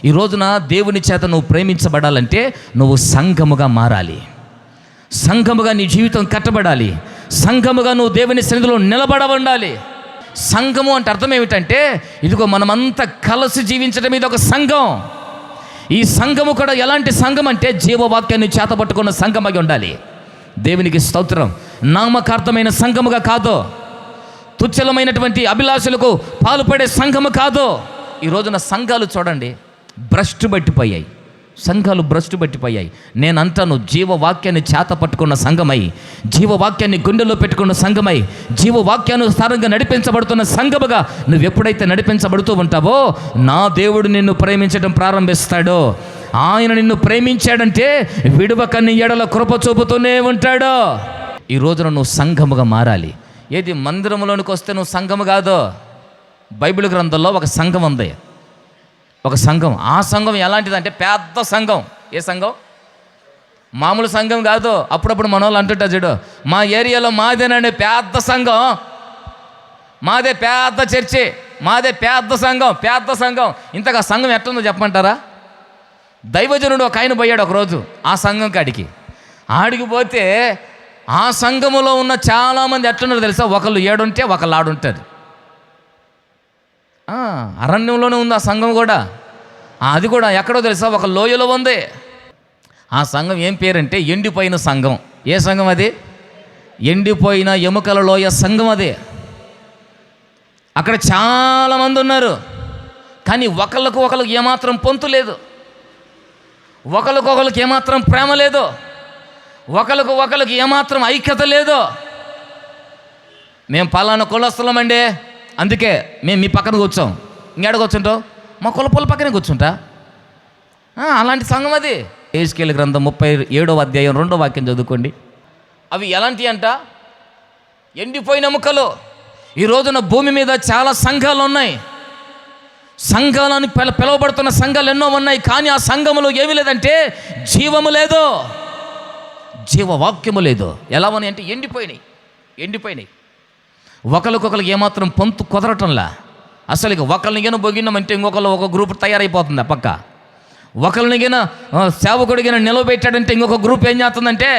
ఈ రోజున దేవుని చేత నువ్వు ప్రేమించబడాలంటే నువ్వు సంఘముగా మారాలి. సంఘముగా నీ జీవితం కట్టబడాలి. సంఘముగా నువ్వు దేవుని సన్నిధిలో నిలబడవండాలి. సంఘము అంటే అర్థం ఏమిటంటే, ఇదిగో మనమంతా కలిసి జీవించడం ఇది ఒక సంఘం. ఈ సంఘము కూడా ఎలాంటి సంఘం అంటే జీవవాక్యాన్ని చేతపట్టుకున్న సంఘమై ఉండాలి. దేవునికి స్తోత్రం. నామకార్థమైన సంఘముగా కాదు, తుచ్చలమైనటువంటి అభిలాషలకు పాల్పడే సంఘము కాదు. ఈ రోజున సంఘాలు చూడండి భ్రష్టు పట్టిపోయాయి. సంఘాలు భ్రష్టు పట్టిపోయాయి. నేను అంటాను, జీవవాక్యాన్ని చేత పట్టుకున్న సంఘమై, జీవవాక్యాన్ని గుండెల్లో పెట్టుకున్న సంఘమై, జీవవాక్యానుసారంగా నడిపించబడుతున్న సంఘముగా నువ్వు ఎప్పుడైతే నడిపించబడుతూ ఉంటావో, నా దేవుడు నిన్ను ప్రేమించడం ప్రారంభిస్తాడో. ఆయన నిన్ను ప్రేమించాడంటే విడువక నీ ఎడల కృప చూపుతూనే ఉంటాడు. ఈ రోజున నువ్వు సంఘముగా మారాలి. ఏది మందిరంలోనికి వస్తే నువ్వు సంఘము కాదు. బైబిల్ గ్రంథంలో ఒక సంఘం ఉంది, ఒక సంఘం. ఆ సంఘం ఎలాంటిదంటే పెద్ద సంఘం. ఏ సంఘం? మామూలు సంఘం కాదు. అప్పుడప్పుడు మన వాళ్ళు అంటుంటారు చూడు, మా ఏరియాలో మాదేనండి పెద్ద సంఘం, మాదే పెద్ద చర్చి, మాదే పెద్ద సంఘం, పెద్ద సంఘం. ఇంతగా సంఘం ఎట్లుందో చెప్పమంటారా? దైవజనుడు ఒక ఆయన పోయాడు ఒకరోజు ఆ సంఘం కాడికి. ఆడికి పోతే ఆ సంఘములో ఉన్న చాలామంది ఎట్లున్నారు తెలుసా? ఒకళ్ళు ఏడుంటే ఒకళ్ళు ఆడుంటారు. అరణ్యంలోనే ఉంది ఆ సంఘం కూడా. అది కూడా ఎక్కడో తెలుసా? ఒక లోయలో ఉంది. ఆ సంఘం ఏం పేరంటే ఎండిపోయిన సంఘం. ఏ సంఘం అది? ఎండిపోయిన ఎముకల లోయ సంఘం అది. అక్కడ చాలామంది ఉన్నారు, కానీ ఒకళ్ళకు ఏమాత్రం పొంతు లేదు, ఒకరికి ఏమాత్రం ప్రేమ లేదు, ఒకరికి ఏమాత్రం ఐక్యత లేదు. మేము పలానా కులస్తులమండి, అందుకే మేము మీ పక్కన కూర్చోం. ఇంకేడ కూర్చుంటాం? మా కులపోల పక్కనే కూర్చుంటా. అలాంటి సంఘం అది. యెహెజ్కేలు గ్రంథం 37వ అధ్యాయం 2వ వాక్యం చదువుకోండి. అవి ఎలాంటి అంట? ఎండిపోయిన ఎముకలు. ఈ రోజున భూమి మీద చాలా సంఘాలు ఉన్నాయి. సంఘాలని పిలువబడుతున్న సంఘాలు ఎన్నో ఉన్నాయి, కానీ ఆ సంఘములో ఏమీ లేదంటే జీవము లేదు, జీవవాక్యము లేదు. ఎలా ఉన్నాయి అంటే ఎండిపోయినాయి. ఒకరికొకరికి ఏమాత్రం పొంతు కుదరటంలా. అసలు ఇక ఒకరిని గిన బొగినామంటే ఇంకొకరు ఒక గ్రూప్ తయారైపోతుంది. ఆ పక్క ఒకరిని గిన సేవకుడిగిన నిలవబెట్టాడంటే ఇంకొక గ్రూప్ ఏం చేస్తుందంటే,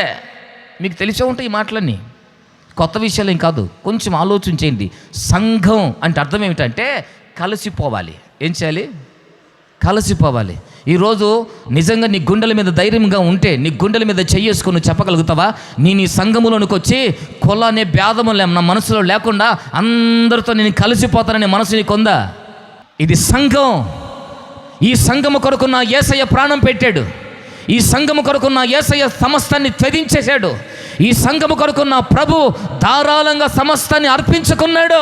మీకు తెలిసే ఉంటాయి ఈ మాటలన్నీ, కొత్త విషయాలు ఏం కాదు. కొంచెం ఆలోచించేయండి. సంఘం అంటే అర్థం ఏమిటంటే కలిసిపోవాలి. ఏం చేయాలి? కలిసిపోవాలి. ఈరోజు నిజంగా నీ గుండెల మీద ధైర్యంగా ఉంటే, నీ గుండెల మీద చెయ్యేసుకొని చెప్పగలుగుతావా? నీ సంఘములోనికి వచ్చి కుల అనే భేదము నా మనసులో లేకుండా అందరితో నేను కలిసిపోతాననే మనసు నీకుందా? ఇది సంఘం. ఈ సంఘము కొరకు నా యేసయ్య ప్రాణం పెట్టాడు. ఈ సంఘము కొరకు నా యేసయ్య సమస్తాన్ని త్యజించేశాడు. ఈ సంఘము కొరకు నా ప్రభు ధారాళంగా సమస్తాన్ని అర్పించుకున్నాడు.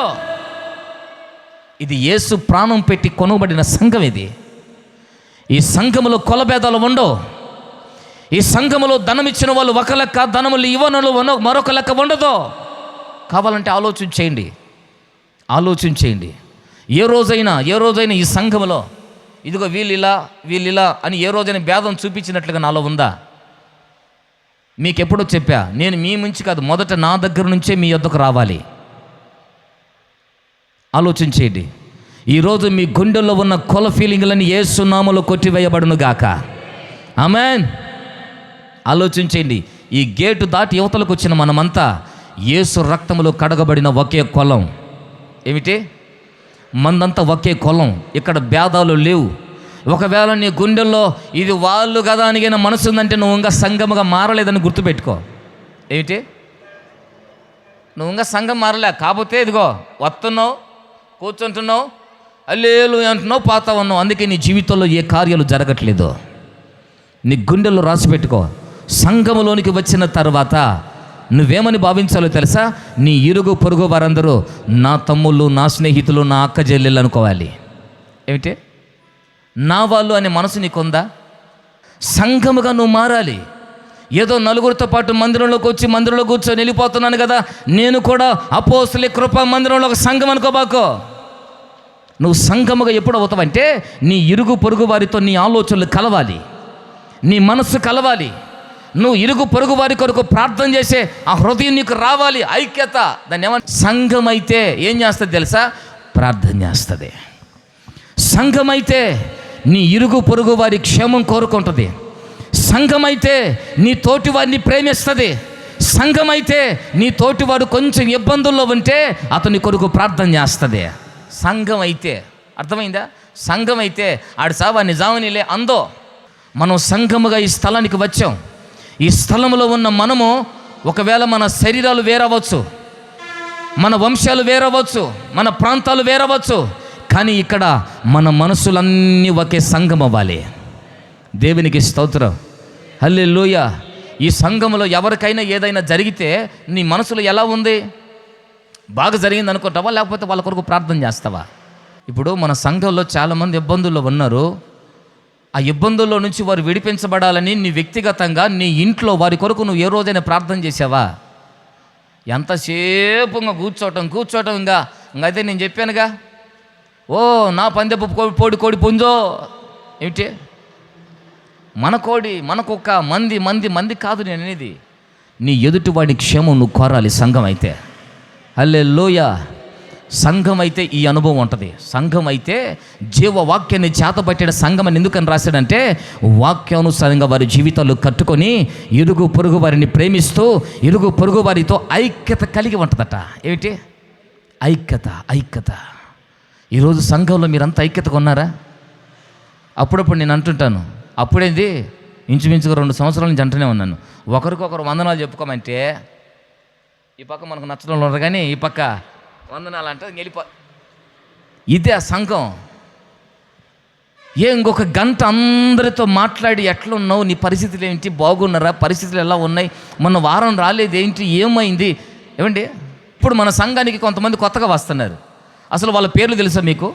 ఇది యేసు ప్రాణం పెట్టి కొనబడిన సంఘం. ఇది ఈ సంఘములో కులభేదాలు ఉండవు. ఈ సంఘములో ధనం ఇచ్చిన వాళ్ళు ఒక లెక్క, ధనములు ఇవ్వనులు మరొక లెక్క ఉండదు. కావాలంటే ఆలోచించేయండి. ఏ రోజైనా ఈ సంఘములో ఇదిగో వీళ్ళిలా అని ఏ రోజైనా భేదం చూపించినట్లుగా నాలో ఉందా? మీకెప్పుడో చెప్పా, నేను మీ నుంచి కాదు, మొదట నా దగ్గర నుంచే మీ యొద్దకు రావాలి. ఆలోచించేయండి. ఈరోజు మీ గుండెల్లో ఉన్న కుల ఫీలింగ్లని యేసు నామములో కొట్టివేయబడును గాక. ఆమేన్. ఆలోచించేయండి. ఈ గేటు దాటి యువతలకు వచ్చిన మనమంతా యేసు రక్తములో కడగబడిన ఒకే కులం. ఏమిటి? మందంతా ఒకే కులం. ఇక్కడ భేదాలు లేవు. ఒకవేళ నీ గుండెల్లో ఇది వాళ్ళు కదా అనిగిన మనసు ఉందంటే నువ్వు ఇంకా సంఘముగా మారలేదని గుర్తుపెట్టుకో. ఏమిటి? నువ్వు ఇంకా సంఘం మారలే. కాకపోతే ఇదిగో వస్తున్నావు, కూర్చుంటున్నావు, అల్లేలు అంటున్నావు, పోతా ఉన్నావు. అందుకే నీ జీవితంలో ఏ కార్యాలు జరగట్లేదు. నీ గుండెల్లో రాసి పెట్టుకో. సంఘములోనికి వచ్చిన తర్వాత నువ్వేమని భావించాలో తెలుసా? నీ ఇరుగు పొరుగు వారందరూ నా తమ్ముళ్ళు, నా స్నేహితులు, నా అక్క చెల్లెళ్ళు అనుకోవాలి. ఏమిటి? నా వాళ్ళు అనే మనసు నీకుందా? సంఘముగా నువ్వు మారాలి. ఏదో నలుగురితో పాటు మందిరంలో కూర్చొని వెళ్ళిపోతున్నాను కదా, నేను కూడా అపోస్తలుల కృపా మందిరంలో ఒక సంఘం అనుకోబాకో. నువ్వు సంఘముగా ఎప్పుడు అవుతావంటే నీ ఇరుగు పొరుగు వారితో నీ ఆలోచనలు కలవాలి, నీ మనస్సు కలవాలి. నువ్వు ఇరుగు పొరుగు వారి కొరకు ప్రార్థన చేసే ఆ హృదయం నీకు రావాలి, ఐక్యత. దాన్ని ఏమంటే సంఘం అయితే ఏం చేస్తుంది తెలుసా? ప్రార్థన చేస్తుంది. సంఘం అయితే నీ ఇరుగు పొరుగు వారి క్షేమం కోరుకుంటుంది. సంఘం అయితే నీ తోటి వారిని ప్రేమిస్తుంది. సంఘం అయితే నీ తోటివాడు కొంచెం ఇబ్బందుల్లో ఉంటే అతని కొరకు ప్రార్థన చేస్తుంది. సంఘం అయితే, అర్థమైందా? సంఘం అయితే ఆడు సావా నిజామనిలే అందో. మనం సంఘముగా ఈ స్థలానికి వచ్చాం. ఈ స్థలంలో ఉన్న మనము ఒకవేళ మన శరీరాలు వేరవచ్చు, మన వంశాలు వేరవచ్చు, మన ప్రాంతాలు వేరవచ్చు, కానీ ఇక్కడ మన మనసులన్నీ ఒకే సంఘం అవ్వాలి. దేవునికి స్తోత్రం, హల్లెలూయా. ఈ సంఘములో ఎవరికైనా ఏదైనా జరిగితే నీ మనసులో ఎలా ఉంది? బాగా జరిగింది అనుకుంటావా, లేకపోతే వాళ్ళ కొరకు ప్రార్థన చేస్తావా? ఇప్పుడు మన సంఘంలో చాలామంది ఇబ్బందుల్లో ఉన్నారు. ఆ ఇబ్బందుల్లో నుంచి వారు విడిపించబడాలని నీ వ్యక్తిగతంగా నీ ఇంట్లో వారి కొరకు నువ్వు ఏ రోజైనా ప్రార్థన చేసావా? ఎంతసేపు ఇంకా కూర్చోవటం ఇంకా అయితే నేను చెప్పానుగా, ఓ నా పందెపు కోడి పుంజో ఏమిటి, మన కోడి మన కుక్క మంది కాదు నేను అనేది. నీ ఎదుటివాడి క్షేమం నువ్వు కోరాలి సంఘం అయితే. హల్లెలూయా. సంఘం అయితే ఈ అనుభవం ఉంటుంది. సంఘం అయితే జీవవాక్యాన్ని చేతబట్టిన సంఘం అని ఎందుకని రాశాడంటే, వాక్యానుసారంగా వారి జీవితాలు కట్టుకొని ఇరుగు పొరుగు వారిని ప్రేమిస్తూ ఇరుగు పొరుగు వారితో ఐక్యత కలిగి ఉంటుందట. ఏమిటి? ఐక్యత. ఈరోజు సంఘంలో మీరంతా ఐక్యతగా ఉన్నారా? అప్పుడప్పుడు నేను అంటుంటాను, అప్పుడేంది ఇంచుమించుగా 2 సంవత్సరాల నుంచి అంటూనే ఉన్నాను, ఒకరికొకరు వందనాలు చెప్పుకోమంటే ఈ పక్క మనకు నచ్చడం ఉండదు, కానీ ఈ పక్క వందనాలు అంటే ఇదే ఆ సంఘం. ఇంకొక గంట అందరితో మాట్లాడి ఎట్లున్నావు, నీ పరిస్థితులు ఏంటి, బాగున్నారా, పరిస్థితులు ఎలా ఉన్నాయి, మొన్న వారం రాలేదేంటి, ఏమైంది? ఏమండి, ఇప్పుడు మన సంఘానికి కొంతమంది కొత్తగా వస్తున్నారు. అసలు వాళ్ళ పేర్లు తెలుసా మీకు?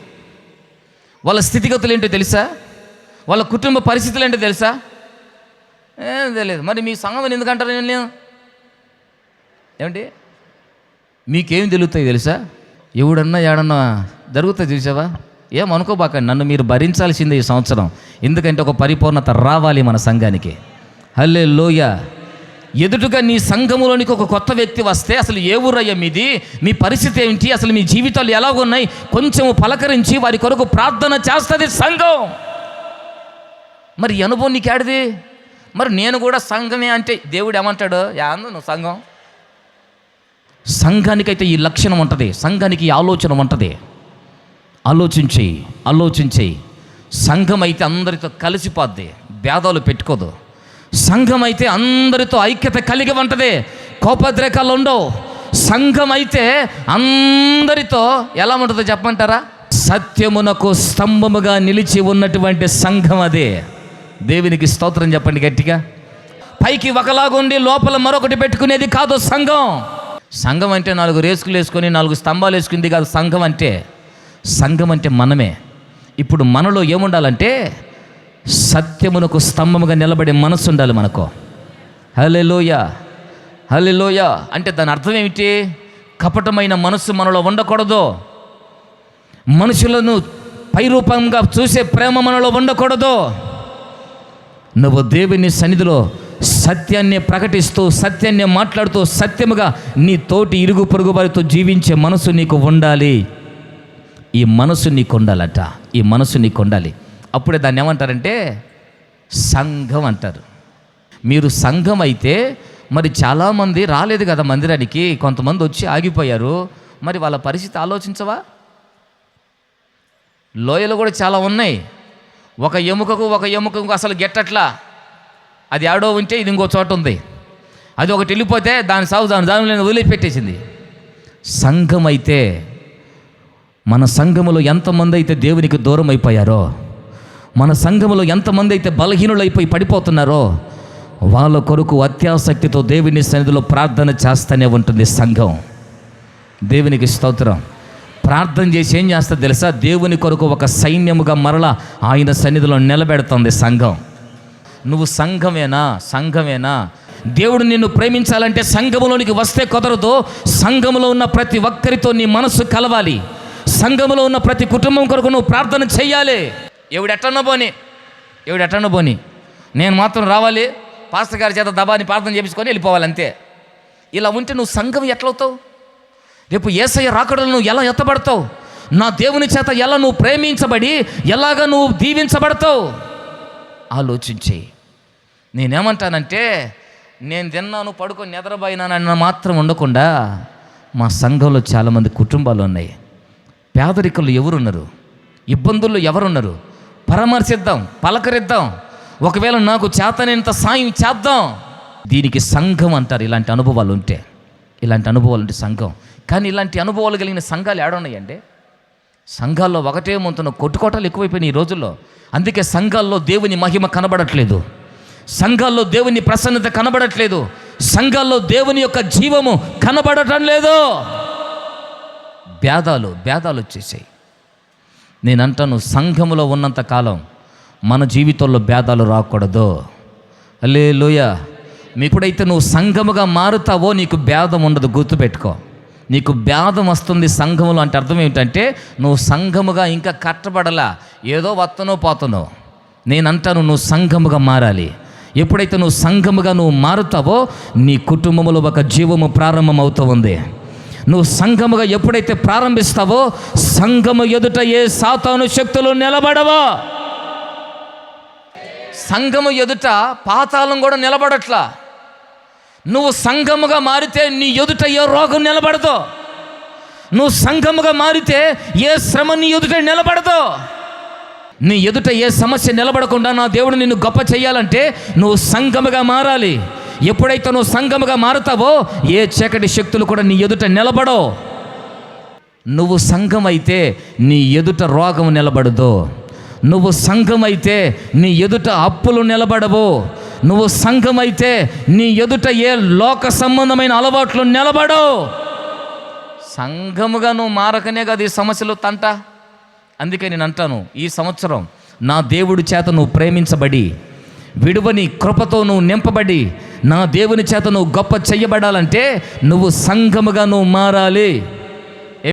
వాళ్ళ స్థితిగతులు ఏంటో తెలుసా? వాళ్ళ కుటుంబ పరిస్థితులు ఏంటో తెలుసా? ఏం తెలియదు. మరి మీ సంఘం ఎందుకంటారు? నేను ఏమండి, మీకేం తెలుగుతాయి తెలుసా? ఎవడన్నా ఏడన్నా జరుగుతాయి చూసావా? ఏమనుకోబాకండి, నన్ను మీరు భరించాల్సిందే ఈ సంవత్సరం. ఎందుకంటే ఒక పరిపూర్ణత రావాలి మన సంఘానికి. హల్లెలూయా. ఎదుటిగా నీ సంఘములోనికి ఒక కొత్త వ్యక్తి వస్తే, అసలు ఏ ఊరయ్యా మీది, మీ పరిస్థితి ఏంటి, అసలు మీ జీవితాలు ఎలాగున్నాయి, కొంచెం పలకరించి వారి కొరకు ప్రార్థన చేస్తుంది సంఘం. మరి ఈ అనుభవం నీకు ఏడిది? మరి నేను కూడా సంఘమే అంటే దేవుడు ఏమంటాడు? యాందు నువ్వు సంఘం. సంఘానికైతే ఈ లక్షణం ఉంటుంది, సంఘానికి ఈ ఆలోచన ఉంటుంది. ఆలోచించేయి. సంఘం అయితే అందరితో కలిసిపోద్ది, భేదాలు పెట్టుకోదు. సంఘం అయితే అందరితో ఐక్యత కలిగి ఉంటుంది, కోపద్రేకాలు ఉండవు. సంఘం అయితే అందరితో ఎలా ఉంటుందో చెప్పమంటారా? సత్యమునకు స్తంభముగా నిలిచి ఉన్నటువంటి సంఘం అదే. దేవునికి స్తోత్రం చెప్పండి గట్టిగా. పైకి ఒకలాగుండి లోపల మరొకటి పెట్టుకునేది కాదు సంఘం. సంఘం అంటే 4 రేసుకులు వేసుకొని 4 స్తంభాలు వేసుకుంది కాదు సంఘం అంటే. సంఘం అంటే మనమే. ఇప్పుడు మనలో ఏముండాలంటే సత్యమునకు స్తంభముగా నిలబడే మనసు ఉండాలి మనకు. హల్లెలూయా అంటే దాని అర్థం ఏమిటి? కపటమైన మనసు మనలో ఉండకూడదు. మనుషులను పైరూపంగా చూసే ప్రేమ మనలో ఉండకూడదు. నువ్వు దేవుని సన్నిధిలో సత్యాన్ని ప్రకటిస్తూ, సత్యాన్ని మాట్లాడుతూ, సత్యముగా నీ తోటి ఇరుగు పొరుగు వారితో జీవించే మనసు నీకు ఉండాలి. ఈ మనసు నీకు ఉండాలట. ఈ మనసు నీకు ఉండాలి. అప్పుడే దాన్ని ఏమంటారంటే సంఘం అంటారు. మీరు సంఘం అయితే మరి చాలామంది రాలేదు కదా మందిరానికి, కొంతమంది వచ్చి ఆగిపోయారు. మరి వాళ్ళ పరిస్థితి ఆలోచించవా? లోయలు కూడా చాలా ఉన్నాయి. ఒక ఎముకకు అసలు గెట్టట్లా. అది ఆడో ఉంటే ఇది ఇంకో చోట ఉంది. అది ఒకటి వెళ్ళిపోతే దాని సాగు దాని వదిలిపెట్టేసింది. సంఘం అయితే, మన సంఘములో ఎంతమంది అయితే దేవునికి దూరం అయిపోయారో, మన సంఘములో ఎంతమంది అయితే బలహీనులైపోయి పడిపోతున్నారో, వాళ్ళ కొరకు అత్యాసక్తితో దేవుని సన్నిధిలో ప్రార్థన చేస్తూనే ఉంటుంది సంఘం. దేవునికి స్తోత్రం. ప్రార్థన చేసి ఏం చేస్తుంది తెలుసా? దేవుని కొరకు ఒక సైన్యముగా మరలా ఆయన సన్నిధిలో నిలబెడుతుంది సంఘం. నువ్వు సంఘమేనా? దేవుడు నిన్ను ప్రేమించాలంటే సంఘములోనికి వస్తే కుదరదు. సంఘములో ఉన్న ప్రతి ఒక్కరితో నీ మనసు కలవాలి. సంఘములో ఉన్న ప్రతి కుటుంబం కొరకు నువ్వు ప్రార్థన చెయ్యాలి. ఎవడెట్టనో పోని నేను మాత్రం రావాలి, పాస్టర్ గారి చేత దబాని ప్రార్థన చేపించుకొని వెళ్ళిపోవాలి అంతే. ఇలా ఉంటే నువ్వు సంఘం ఎట్లవుతావు? రేపు యేసయ్య రాకడలో నువ్వు ఎలా ఎత్తబడతావు? నా దేవుని చేత ఎలా నువ్వు ప్రేమించబడి ఎలాగ నువ్వు దీవించబడతావు ఆలోచించి. నేనేమంటానంటే, నేను తిన్నాను పడుకొని నిద్రపోయినానన్న మాత్రం ఉండకుండా మా సంఘంలో చాలామంది కుటుంబాలు ఉన్నాయి. పేదరికలు ఎవరున్నారు, ఇబ్బందుల్లో ఎవరున్నారు, పరామర్శిద్దాం, పలకరిద్దాం, ఒకవేళ నాకు చేతనేంత సాయం చేద్దాం. దీనికి సంఘం అంటారు. ఇలాంటి అనుభవాలు ఉంటే, సంఘం. కానీ ఇలాంటి అనుభవాలు కలిగిన సంఘాలు ఏడున్నాయండి? సంఘాల్లో ఒకటే ముంతున్న కొట్టుకోటాలు ఎక్కువైపోయినాయి ఈ రోజుల్లో. అందుకే సంఘాల్లో దేవుని మహిమ కనబడట్లేదు, సంఘాల్లో దేవుని ప్రసన్నత కనబడట్లేదు, సంఘాల్లో దేవుని యొక్క జీవము కనబడటం లేదు. భేదాలు వచ్చేసాయి. నేను అంటాను, సంఘములో ఉన్నంత కాలం మన జీవితంలో భేదాలు రాకూడదు. హల్లెలూయా. ఎప్పుడైతే నువ్వు సంఘముగా మారుతావో నీకు భేదం ఉండదు. గుర్తుపెట్టుకో, నీకు భేదం వస్తుంది సంఘములో అంటే అర్థం ఏమిటంటే, నువ్వు సంఘముగా ఇంకా కట్టబడలా, ఏదో వత్తనో పోతనో. నేనంటాను, నువ్వు సంఘముగా మారాలి. ఎప్పుడైతే నువ్వు సంఘముగా నువ్వు మారుతావో నీ కుటుంబంలో ఒక జీవము ప్రారంభం అవుతూ ఉంది. నువ్వు సంఘముగా ఎప్పుడైతే ప్రారంభిస్తావో సంఘము ఎదుట ఏ సాతాను శక్తులు నిలబడవో. సంఘము ఎదుట పాతాళం కూడా నిలబడట్లా. నువ్వు సంఘముగా మారితే నీ ఎదుట ఏ రోగం నిలబడదో, నువ్వు సంఘముగా మారితే ఏ శ్రమ నీ ఎదుట నిలబడదో. నీ ఎదుట ఏ సమస్య నిలబడకుండా నా దేవుడు నిన్ను గొప్ప చేయాలంటే నువ్వు సంఘముగా మారాలి. ఎప్పుడైతే నువ్వు సంఘముగా మారుతావో ఏ చీకటి శక్తులు కూడా నీ ఎదుట నిలబడో. నువ్వు సంఘం అయితే నీ ఎదుట రోగం నిలబడదు, నువ్వు సంఘం అయితే నీ ఎదుట అప్పులు నిలబడవు, నువ్వు సంఘం అయితే నీ ఎదుట ఏ లోక సంబంధమైన అలవాట్లు నిలబడవు. సంఘముగా నువ్వు మారకనే కదా ఈ సమస్యలు తంట. అందుకే నేను అంటాను, ఈ సంవత్సరం నా దేవుడి చేత నువ్వు ప్రేమించబడి, విడువని కృపతో నువ్వు నింపబడి, నా దేవుని చేత నువ్వు గొప్ప చెయ్యబడాలంటే నువ్వు సంఘముగా నువ్వు మారాలి.